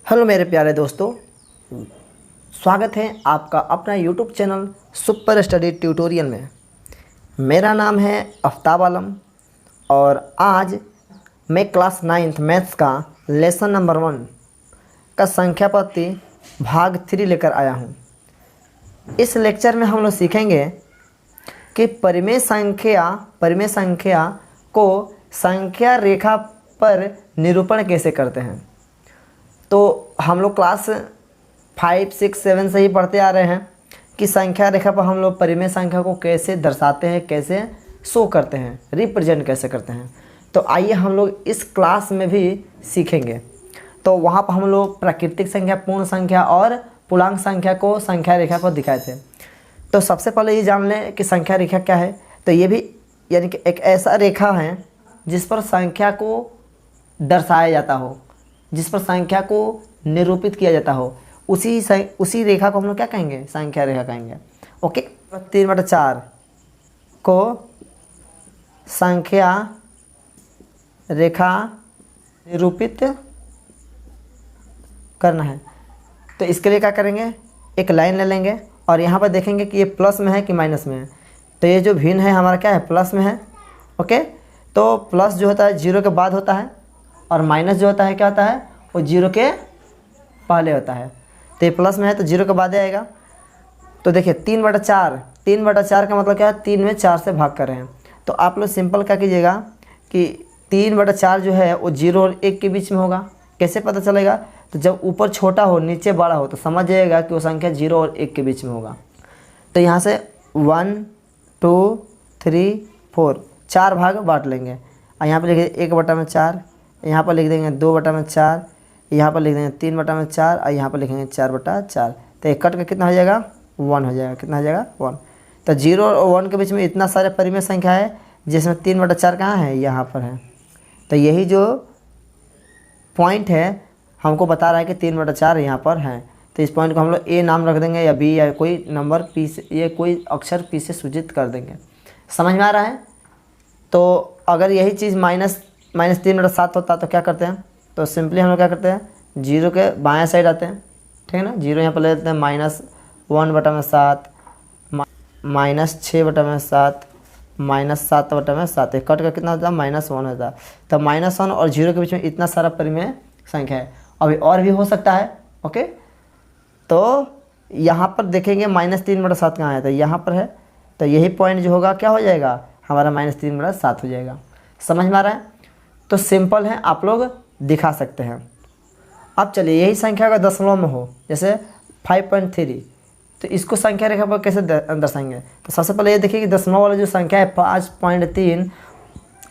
Hello मेरे प्यारे दोस्तों, स्वागत है आपका अपना YouTube channel super study tutorial में। मेरा नाम है आफ्ताब आलम और आज मैं क्लास 9th मैथ्स का लेसन नंबर 1 का संख्या पत्ती भाग 3 लेकर आया हूँ। इस लेक्चर में हम लोग सीखेंगे कि परिमेय संख्या को संख्या रेखा पर निरूपण कैसे करते हैं। तो हम लोग क्लास 5, 6, 7 से ही पढ़ते आ रहे हैं कि संख्या रेखा पर हम लोग परिमेय संख्या को कैसे दर्शाते हैं, कैसे शो करते हैं, रिप्रेजेंट कैसे करते हैं। तो आइए हम लोग इस क्लास में भी सीखेंगे। तो वहाँ पर हम लोग प्राकृतिक संख्या, पूर्ण संख्या और पूर्णांक संख्या को संख्या रेखा पर दिखाए थे। तो सबसे पहले ये जान लें कि संख्या रेखा क्या है। तो ये भी यानी कि एक ऐसा रेखा है जिस पर संख्या को दर्शाया जाता हो, जिस पर संख्या को निरूपित किया जाता हो, उसी रेखा को हम लोग क्या कहेंगे, संख्या रेखा कहेंगे। ओके, 3/4 को संख्या रेखा निरूपित करना है। तो इसके लिए क्या करेंगे, एक लाइन ले लेंगे और यहाँ पर देखेंगे कि ये प्लस में है कि माइनस में है। तो ये जो भिन्न है हमारा क्या है, प्लस में है। ओके, तो प्लस जो होता है 0 के बाद होता है और माइनस जो होता है क्या होता है, वो 0 के पहले होता है। तो ये प्लस में है तो 0 के बाद आएगा। तो देखिए 3/4 का मतलब क्या है, 3 में 4 से भाग कर रहे हैं। तो आप लोग सिंपल क्या कीजिएगा कि 3/4 जो है वो 0 और 1 के बीच में होगा। कैसे पता चलेगा, तो जब ऊपर छोटा हो नीचे बड़ा हो तो समझ जाइएगा कि वो संख्या 0 और 1 के बीच में होगा। तो यहाँ से 1, 2, 3, 4 4 भाग बांट लेंगे और यहाँ पर लिखिए 1/4, यहाँ पर लिख देंगे 2/4, यहाँ पर लिख देंगे 3/4 और यहाँ पर लिखेंगे 4/4। तो एक कट का कितना हो जाएगा, 1 हो जाएगा। कितना हो जाएगा, 1। तो 0 और 1 के बीच में इतना सारे परिमेय संख्या है जिसमें 3/4 कहाँ है, यहाँ पर है। तो यही जो पॉइंट है हमको बता रहा है कि 3/4 यहाँ पर है। तो इस पॉइंट को हम लोग ए नाम रख देंगे या बी या कोई नंबर पी से, ये कोई अक्षर पी से सूचित कर देंगे। समझ में आ रहा है। तो अगर यही चीज़ माइनस 3/7 होता तो क्या करते हैं, तो सिंपली हम लोग क्या करते हैं, 0 के बाएं साइड आते हैं, ठीक है ना। 0 यहाँ पर ले लेते हैं, -1/7, -6/7, -7/7। एक कट का कितना होता है, -1 होता है। तो -1 और 0 के बीच में इतना सारा परिमेय संख्या है। अभी और भी हो सकता है। ओके, तो यहाँ पर देखेंगे -3/7 कहाँ है, तो यहाँ पर है। तो यही पॉइंट जो होगा क्या हो जाएगा, हमारा -3/7 हो जाएगा। समझ में आ रहा है। तो सिंपल है, आप लोग दिखा सकते हैं। अब चलिए यही संख्या का दशमलव में हो, जैसे 5.3, तो इसको संख्या रेखा पर कैसे दर्शाएंगे। तो सबसे पहले ये देखिए कि दशमलव वाली जो संख्या है 5.3,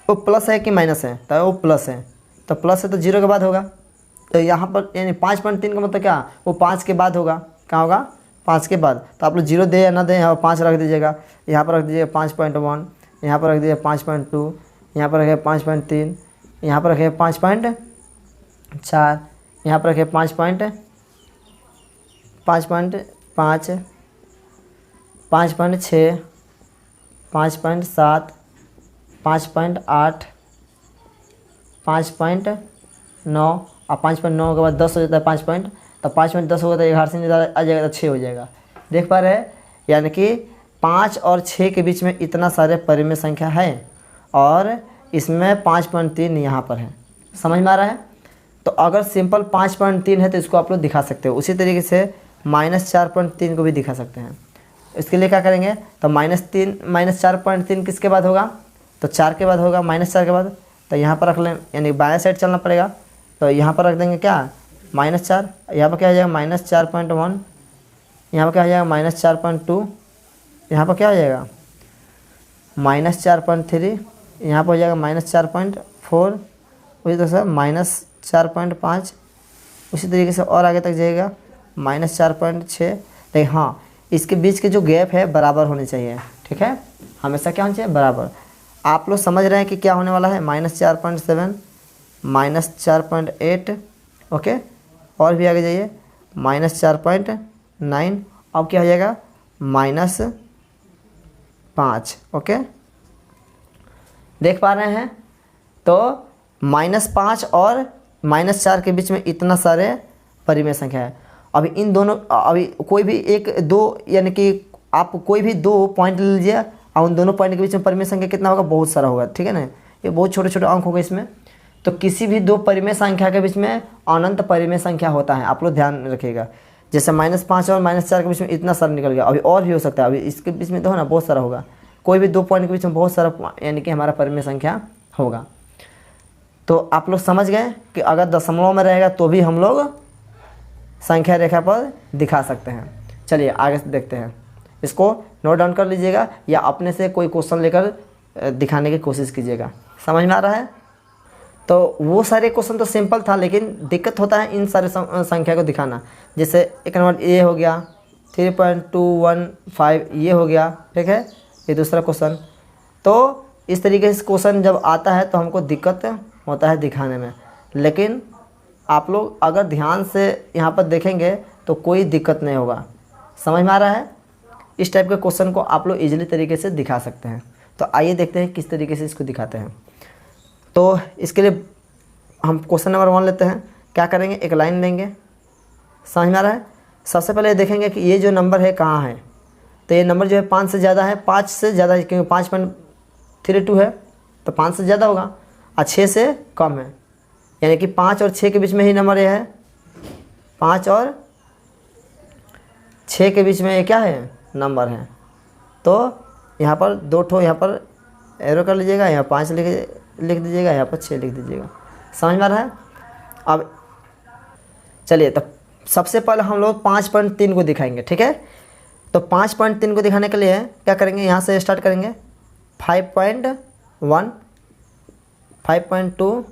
वो प्लस है कि माइनस है, तो वो प्लस है। तो प्लस है तो 0 के बाद होगा। तो यहाँ पर यानी 5.3 का मतलब क्या, वो 5 के बाद होगा। क्या होगा, 5 के बाद। तो आप लोग 0 दे या ना दें, यहाँ 5 रख दीजिएगा। यहाँ पर रख दीजिएगा 5.1, यहाँ पर रख दीजिए 5.2, यहाँ पर रखिए 5.3, यहाँ पर रखिए 5.4, यहाँ पर रखिए 5.5, 5.6, 5.7, 5.8, 5.9 और 5.9 के बाद 10 हो जाता है 5. तो 5.10 होगा तो 11 से आ जाएगा तो 6 हो जाएगा। देख पा रहे हैं, यानी कि 5 और 6 के बीच में इतना सारे परिमेय संख्या है और इसमें 5.3 यहाँ पर है। समझ में आ रहा है। तो अगर सिंपल 5.3 है तो इसको आप लोग दिखा सकते हो। उसी तरीके से -4.3 को भी दिखा सकते हैं। इसके लिए क्या करेंगे, तो -4.3 किसके बाद होगा, तो 4 के बाद होगा, -4 के बाद। तो यहाँ पर रख लें, यानी बाएं साइड चलना पड़ेगा। तो यहाँ पर रख देंगे क्या, -4, यहाँ पर क्या हो जाएगा -4.1, यहाँ पर क्या हो जाएगा -4.2, यहाँ पर क्या हो जाएगा -4.3, यहाँ पर हो जाएगा -4.4, उसी तरह से -4.5, उसी तरीके से और आगे तक जाएगा -4.6। लेकिन हाँ, इसके बीच के जो गैप है बराबर होनी चाहिए, ठीक है, हमेशा क्या होना चाहिए, बराबर। आप लोग समझ रहे हैं कि क्या होने वाला है, -4.7, -4.8, ओके, और भी आगे जाइए -4.9, अब क्या हो जाएगा -5। ओके, देख पा रहे हैं। तो -5 और -4 के बीच में इतना सारे परिमेय संख्या है। अभी इन दोनों, अभी कोई भी एक दो, यानी कि आप कोई भी 2 पॉइंट ले लीजिए और उन दोनों पॉइंट के बीच में परिमेय संख्या कितना होगा, बहुत सारा होगा, ठीक है ना। ये बहुत छोटे छोटे अंक होगा इसमें। तो किसी भी 2 परिमेय संख्या के बीच में अनंत परिमेय संख्या होता है, आप लोग ध्यान रखिएगा। जैसे -5 और -4 के बीच में इतना सारा निकल गया, अभी और भी हो सकता है, अभी इसके बीच में तो है ना बहुत सारा होगा। कोई भी 2 पॉइंट के बीच में बहुत सारा यानी कि हमारा परिमेय संख्या होगा। तो आप लोग समझ गए कि अगर दशमलव में रहेगा तो भी हम लोग संख्या रेखा पर दिखा सकते हैं। चलिए आगे देखते हैं, इसको नोट डाउन कर लीजिएगा या अपने से कोई क्वेश्चन लेकर दिखाने की कोशिश कीजिएगा। समझ में आ रहा है? तो वो सारे क्वेश्चन तो सिंपल था, लेकिन दिक्कत होता है इन सारे संख्या को दिखाना। जैसे एक नंबर ये हो गया 3.215 ये हो गया, ठीक है, ये दूसरा क्वेश्चन। तो इस तरीके से क्वेश्चन जब आता है तो हमको दिक्कत होता है दिखाने में, लेकिन आप लोग अगर ध्यान से यहाँ पर देखेंगे तो कोई दिक्कत नहीं होगा। समझ में आ रहा है? इस टाइप के क्वेश्चन को आप लोग इजीली तरीके से दिखा सकते हैं। तो आइए देखते हैं किस तरीके से इसको दिखाते हैं। तो इसके लिए हम क्वेश्चन नंबर 1 लेते हैं। क्या करेंगे, एक लाइन लेंगे। समझ में आ रहा है? सबसे पहले देखेंगे कि ये जो नंबर है कहाँ है। तो ये नंबर जो है 5 से ज़्यादा है, 5 से ज़्यादा है क्योंकि 5.32 है तो 5 से ज़्यादा होगा, और 6 से कम है, यानी कि 5 और 6 के बीच में ही नंबर ये है। 5 और 6 के बीच में ये क्या है, नंबर है। तो यहाँ पर 2 ठो यहाँ पर एरो कर लीजिएगा, यहाँ 5 लिख दीजिएगा, यहाँ पर 6 लिख दीजिएगा। समझ में आ रहा है? अब चलिए, तो सबसे पहले हम लोग 5.3 को दिखाएंगे, ठीक है। तो 5.3 को दिखाने के लिए क्या करेंगे, यहाँ से स्टार्ट करेंगे। 5.1, 5.2,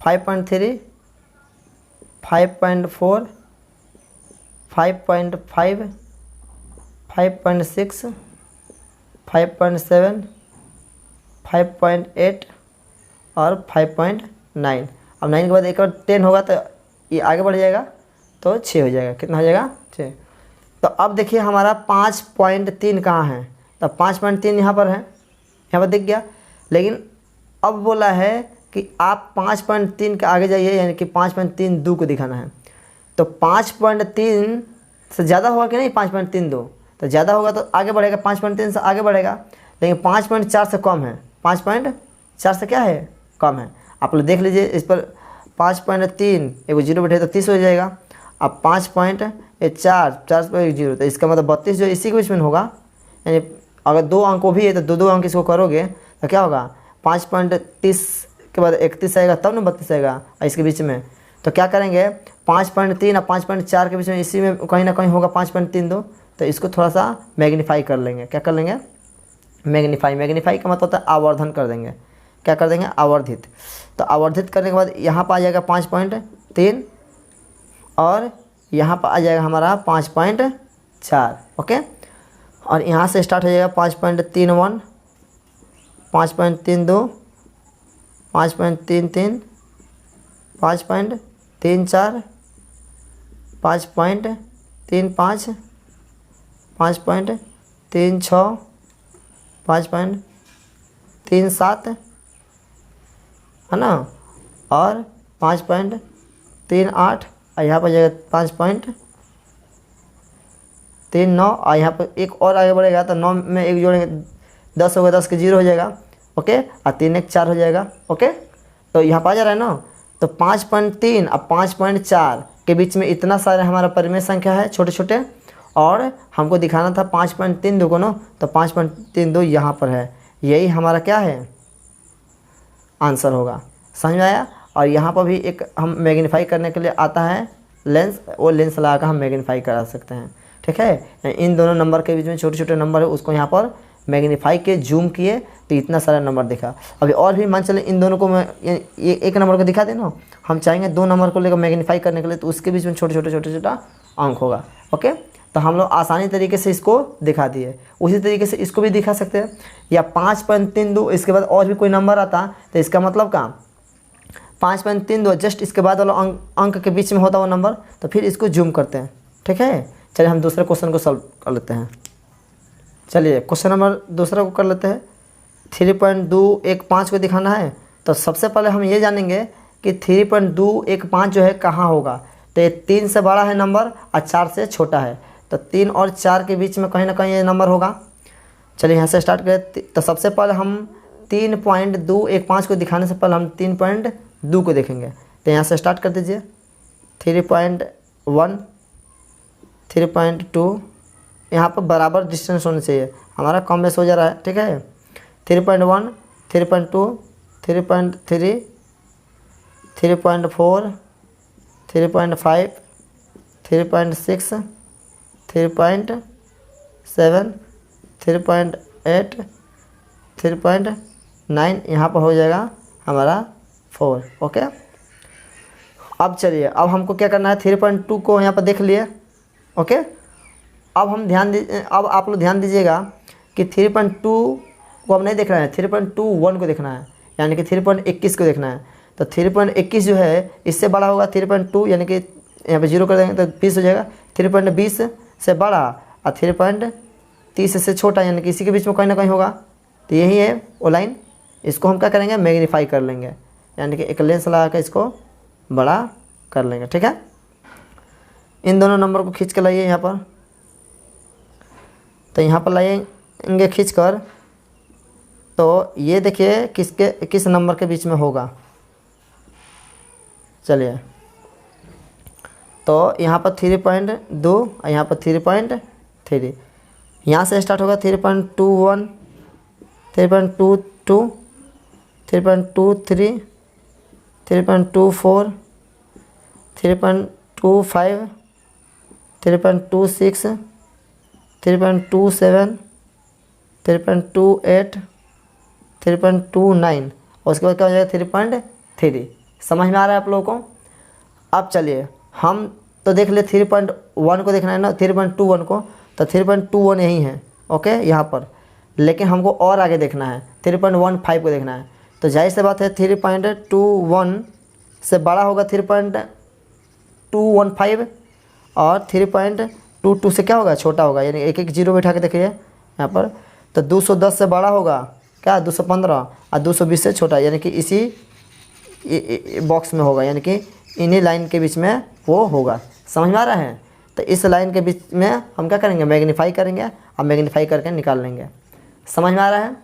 5.3, 5.4, 5.5, 5.6, 5.7, 5.8 और 5.9। अब 9 के बाद एक और 10 होगा तो ये आगे बढ़ जाएगा तो 6 हो जाएगा। कितना हो जाएगा, 6। तो अब देखिए हमारा 5.3 कहाँ है। तो 5.3 यहाँ पर है, यहाँ पर दिख गया। लेकिन अब बोला है कि आप 5.3 के आगे जाइए, यानी कि 5.32 को दिखाना है। तो 5.3 से ज़्यादा होगा कि नहीं, 5.32 तो ज़्यादा होगा तो आगे बढ़ेगा, 5.3 से आगे बढ़ेगा। लेकिन 5.4 से कम है, 5.4 से क्या है, कम है। आप लोग देख लीजिए इस पर 5.3 एगो 0 बैठे तो 30 हो जाएगा। अब 5.4 4 पर 1 0 तो इसका मतलब 32 जो इसी के बीच में होगा। यानी अगर 2 अंकों भी है तो 2 अंक इसको करोगे तो क्या होगा, 5.30 के बाद 31 आएगा तब ना 32 आएगा इसके बीच में। तो क्या करेंगे, 5.3 और 5.4 के बीच में इसी में कहीं ना कहीं होगा 5.32। तो इसको थोड़ा सा मैग्नीफाई कर लेंगे। क्या कर लेंगे, मैग्नीफाई का मतलब होता है आवर्धन कर देंगे। क्या कर देंगे, आवर्धित। तो आवर्धित करने के बाद यहाँ पर आ जाएगा 5.3 और यहाँ पर आ जाएगा हमारा 5.4। ओके, और यहाँ से स्टार्ट हो जाएगा 5.31, 5.32, 5.33, 5.34, 5.35, 5.36, 5.37 है ना, और 5.38 और यहाँ पर जाएगा 5.39 और यहाँ पर एक और आगे बढ़ेगा तो 9 में 1 जोड़ेंगे 10 होगा, 10 के 0 हो जाएगा। ओके, और 3 1 4 हो जाएगा। ओके, तो यहाँ पर आ जा रहा है ना। तो 5.3 और 5.4 के बीच में इतना सारा हमारा परिमेय संख्या है छोटे छोटे, और हमको दिखाना था 5.32 को ना। तो 5.32 यहाँ पर है, यही हमारा क्या है, आंसर होगा। समझ में आया? और यहाँ पर भी एक हम मैग्नीफाई करने के लिए आता है लेंस, वो लेंस लगा कर हम मैग्नीफाई करा सकते हैं। ठीक है, इन दोनों नंबर के बीच में छोटे छोटे नंबर है, उसको यहाँ पर मैग्नीफाई के जूम किए तो इतना सारा नंबर दिखा। अभी और भी मान चले इन दोनों को मैं ये एक नंबर को दिखा देना, हम चाहेंगे 2 नंबर को लेकर मैग्नीफाई करने के लिए, तो उसके बीच में छोटे छोटा अंक होगा। ओके, तो हम लोग आसानी तरीके से इसको दिखा दिए। उसी तरीके से इसको भी दिखा सकते हैं। या 5.32 इसके बाद और भी कोई नंबर आता तो इसका मतलब क्या, 5.32 जस्ट इसके बाद वाला अंक के बीच में होता वो नंबर, तो फिर इसको जूम करते हैं। ठीक है, चलिए हम दूसरे क्वेश्चन को सॉल्व कर लेते हैं। चलिए क्वेश्चन नंबर दूसरा को कर लेते हैं। 3.215 को दिखाना है। तो सबसे पहले हम ये जानेंगे कि 3.215 जो है कहाँ होगा। तो ये 3 से बड़ा है नंबर और 4 से छोटा है, तो 3 और 4 के बीच में कहीं ना कहीं ये नंबर होगा। चलिए यहाँ से स्टार्ट करें। तो सबसे पहले हम 3.215 को दिखाने से पहले हम 3.2 को देखेंगे। तो यहाँ से स्टार्ट कर दीजिए। 3.1, 3.2, यहाँ पर बराबर डिस्टेंस होने चाहिए, हमारा कम बेस हो जा रहा है, ठीक है। 3.1, 3.2, 3.3, 3.4, 3.5, 3.6, 3.7, 3.8, 3.9, यहाँ पर हो जाएगा हमारा 4। ओके, अब चलिए, अब हमको क्या करना है, 3.2 को यहाँ पर देख लिए। ओके, अब हम अब आप लोग ध्यान दीजिएगा कि 3.2 को अब नहीं देख रहे हैं, 3.21 को देखना है, यानी कि 3.21 को देखना है। तो 3.21 जो है इससे बड़ा होगा 3.2, यानी कि यहाँ पे 0 कर देंगे तो 20 हो जाएगा। 3.20 से बड़ा और 3.30 से छोटा, यानी कि इसी के बीच में कहीं ना कहीं होगा। तो यही है वो लाइन, इसको हम क्या करेंगे, मैग्नीफाई कर लेंगे, यानी कि एक लेंस लगा कर इसको बड़ा कर लेंगे, ठीक है। इन दोनों नंबर को खींच के लाइए यहाँ पर। तो यहाँ पर लाएंगे खींच कर, तो ये देखिए किस नंबर के बीच में होगा। चलिए, तो यहाँ पर 3.2 और यहाँ पर 3.3, यहाँ से स्टार्ट होगा 3.21, 3.22, 3.23, 3.24, 3.25, 3.26, 3.27, 3.28, 3.29 और उसके बाद क्या हो जाएगा 3.3। समझ में आ रहा है आप लोगों को। अब चलिए, हम तो देख ले 3.1 को देखना है ना, 3.21 को, तो 3.21 यही है, ओके यहाँ पर। लेकिन हमको और आगे देखना है, 3.15 को देखना है। तो जाहिर सी बात है 3.21 से बड़ा होगा 3.215 और 3.22 से क्या होगा, छोटा होगा, यानी एक एक जीरो बैठा के देखिए यहाँ पर। तो 210 से बड़ा होगा क्या, 215, और 220 से छोटा, यानी कि इसी बॉक्स में होगा, यानी कि इन्हीं लाइन के बीच में वो होगा। समझ में आ रहा है। तो इस लाइन के बीच में हम क्या करेंगे, मैग्नीफाई करेंगे और मैग्नीफाई करके निकाल लेंगे। समझ में आ रहा है।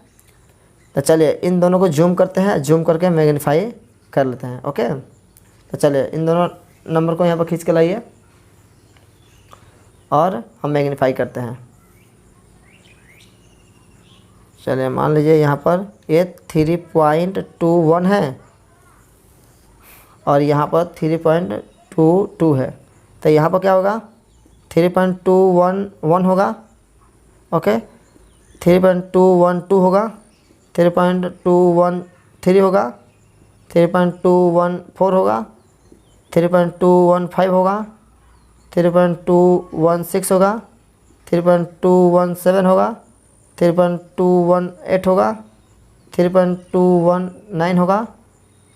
तो चलिए इन दोनों को जूम करते हैं, जूम करके मैग्नीफाई कर लेते हैं। ओके, तो चलिए इन दोनों नंबर को यहाँ पर खींच के लाइए और हम मैग्नीफाई करते हैं। चलिए मान लीजिए यहाँ पर ये 3.21 है और यहाँ पर 3.22 है। तो यहाँ पर क्या होगा, 3.211 होगा, ओके, 3.212 होगा, 3.213 होगा, 3.214 होगा, 3.215 होगा, 3.216 होगा, 3.217 होगा, 3.218 होगा, 3.219 होगा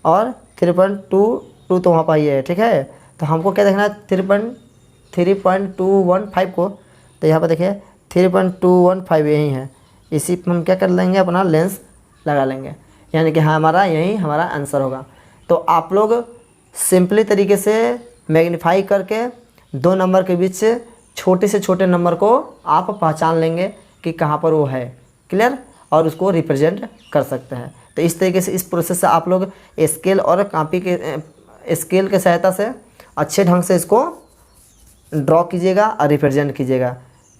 और 3.22 तो वहाँ पर ही है, ठीक है। तो हमको क्या देखना है, 3.215 को। तो यहाँ पर देखिए 3.215 यही है, इसी पर हम क्या कर लेंगे, अपना लेंस लगा लेंगे, यानी कि हमारा यही हमारा आंसर होगा। तो आप लोग सिंपली तरीके से मैग्नीफाई करके दो नंबर के बीच छोटे से छोटे नंबर को आप पहचान लेंगे कि कहाँ पर वो है, क्लियर, और उसको रिप्रेजेंट कर सकते हैं। तो इस तरीके से इस प्रोसेस से आप लोग स्केल और कॉपी के स्केल के सहायता से अच्छे ढंग से इसको ड्रॉ कीजिएगा और रिप्रेजेंट कीजिएगा,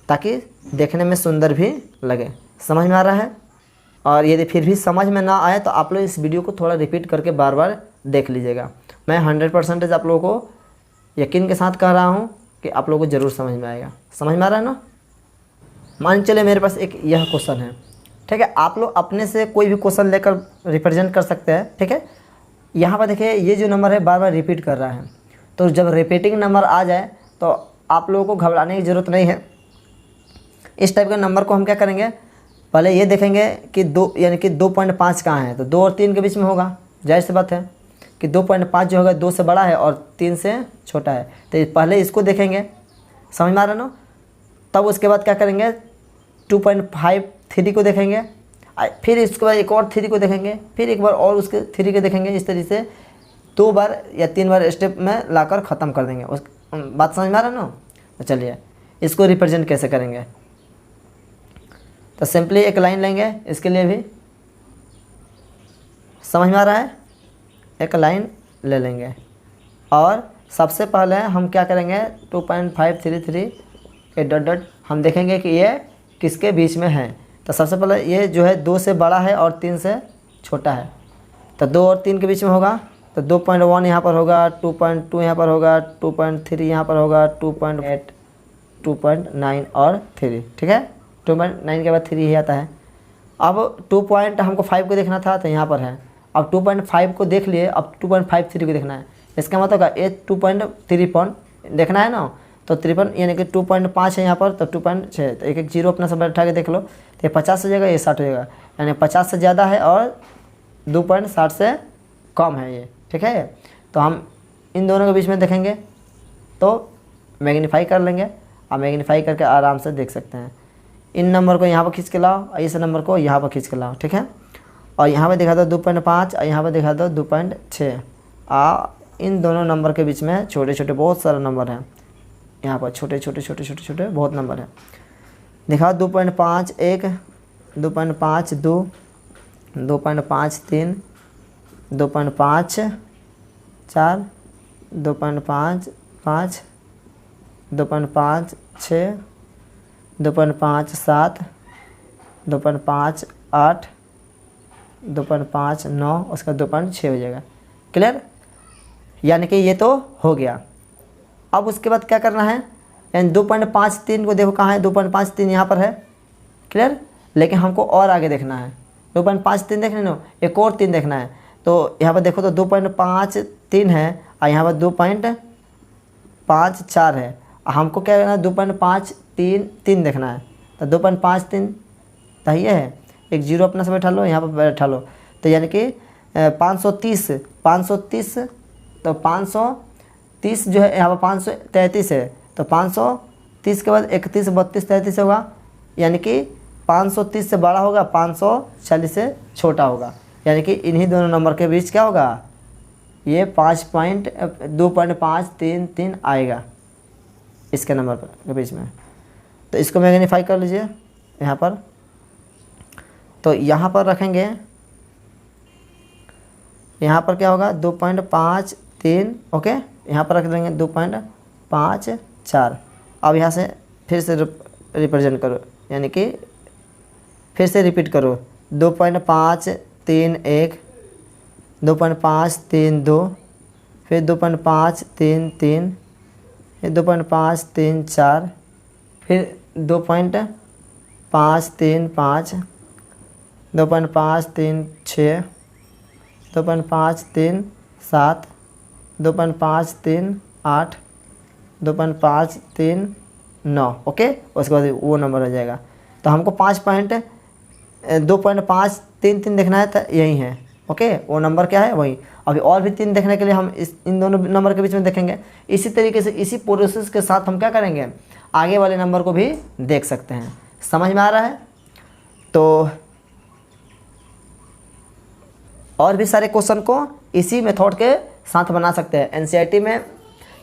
ताकि देखने में सुंदर भी लगे। समझ में आ रहा है। और यदि फिर भी समझ में ना आए तो आप लोग इस वीडियो को थोड़ा रिपीट करके बार बार देख लीजिएगा। मैं 100% आप लोगों को यकीन के साथ कह रहा हूँ कि आप लोगों को ज़रूर समझ में आएगा। समझ में आ रहा है ना। मान चले मेरे पास एक यह क्वेश्चन है, ठीक है, आप लोग अपने से कोई भी क्वेश्चन लेकर रिप्रेजेंट कर सकते हैं, ठीक है। यहाँ पर देखिए ये जो नंबर है बार बार रिपीट कर रहा है, तो जब रिपीटिंग नंबर आ जाए तो आप लोगों को घबराने की ज़रूरत नहीं है। इस टाइप के नंबर को हम क्या करेंगे, पहले ये देखेंगे कि 2 यानी कि 2.5 कहाँ है, तो 2 और 3 के बीच में होगा। जाहिर सी बात है कि 2.5 जो होगा 2 से बड़ा है और 3 से छोटा है, तो पहले इसको देखेंगे। समझ में आ रहा है ना। तब उसके बाद क्या करेंगे, 2.53 को देखेंगे, फिर इसके बाद एक और 3 को देखेंगे, फिर एक बार और उसके 3 को देखेंगे। इस तरीके से 2 बार या 3 बार स्टेप में लाकर ख़त्म कर देंगे। उस बात समझ में आ रहा है ना। तो चलिए इसको रिप्रेजेंट कैसे करेंगे। तो सिंपली एक लाइन लेंगे, इसके लिए भी समझ में आ रहा है। एक लाइन ले लेंगे और सबसे पहले हम क्या करेंगे 2.533 के डॉट डॉट हम देखेंगे कि ये किसके बीच में है। तो सबसे पहले ये जो है 2 से बड़ा है और 3 से छोटा है। तो 2 और 3 के बीच में होगा। तो 2.1 यहाँ पर होगा, 2.2 यहाँ पर होगा, 2.3 यहाँ पर होगा, 2.8, 2.9 और 3। ठीक है, 2.9 के बाद 3 ही आता है। अब 2 पॉइंट हमको 5 को देखना था तो यहाँ पर है। अब 2.5 को देख लिए, अब 2.53 को देखना है। इसका मतलब क्या, ये 2.53 देखना है ना। तो 53 यानी कि 2.5 है यहाँ पर, तो 2.6। तो एक एक जीरो अपना सब बैठा के देख लो। तो ये 50 हो जाएगा, ये 60 हो जाएगा, यानी 50 से ज़्यादा है और 2.60 से कम है ये। ठीक है, तो हम इन दोनों के बीच में देखेंगे तो मैग्नीफाई कर लेंगे। आप मैग्नीफाई करके आराम से देख सकते हैं। इन नंबर को यहाँ पर खींच के लाओ और इस नंबर को यहाँ पर खींच के लाओ। ठीक है, और यहाँ पे दिखा दो 2.5 और यहाँ पे दिखा दो 2.6। इन दोनों नंबर के बीच में छोटे छोटे बहुत सारे नंबर हैं। यहाँ पर छोटे छोटे बहुत नंबर हैं। दिखाओ 2.5 1, 2.5 2, 2.5 3, 2.5 4, 2.5 5, 2.5 6, 2.5 7, 2.5 8, 2.5 9, उसका 2.6 हो जाएगा। क्लियर, यानी कि ये तो हो गया। अब उसके बाद क्या करना है, यानी 2.53 को देखो कहाँ है, 2.53 यहाँ पर है। क्लियर, लेकिन हमको और आगे देखना है। 2.53 देखने ना, एक और 3 देखना है। तो यहाँ पर देखो तो 2.53 है और यहाँ पर 2.54 है। हमको क्या करना है, 2.53 देखना है। तो 2.53 तो ये है, एक जीरो अपना से बैठा लो, यहाँ पर बैठा लो। तो यानी कि 530 तो 530 जो है यहाँ पर 533 है। तो 530 के बाद 31 32 33 होगा, यानी कि 530 से बड़ा होगा, 540 से छोटा होगा। यानी कि इन्हीं दोनों नंबर के बीच क्या होगा, ये 2.533 आएगा इसके नंबर के बीच में। तो इसको मैग्नीफाई कर लीजिए यहाँ पर। तो यहाँ पर रखेंगे, यहाँ पर क्या होगा 2.53। ओके, यहाँ पर रख देंगे 2.54। अब यहाँ से फिर से रिप्रेजेंट करो, यानी कि फिर से रिपीट करो 2.531, 2.532, फिर 2.533, फिर 2.534, फिर 2.535, 2.536, 2.537, 2.538, 2.539। ओके, उसके बाद वो नंबर हो जाएगा। तो हमको 2.533 देखना है, तो यही है। ओके, वो नंबर क्या है वही। अभी और भी 3 देखने के लिए हम इन दोनों नंबर के बीच में देखेंगे। इसी तरीके से इसी प्रोसेस के साथ हम क्या करेंगे, आगे वाले नंबर को भी देख सकते हैं। समझ में आ रहा है। तो और भी सारे क्वेश्चन को इसी मेथड के साथ बना सकते हैं। एनसीईआरटी में,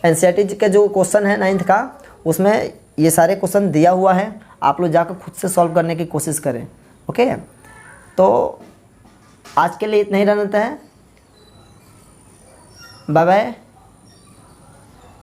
एनसीईआरटी का जो क्वेश्चन है 9th का, उसमें ये सारे क्वेश्चन दिया हुआ है। आप लोग जाकर खुद से सॉल्व करने की कोशिश करें। ओके, तो आज के लिए इतना ही रहना है। Bye bye.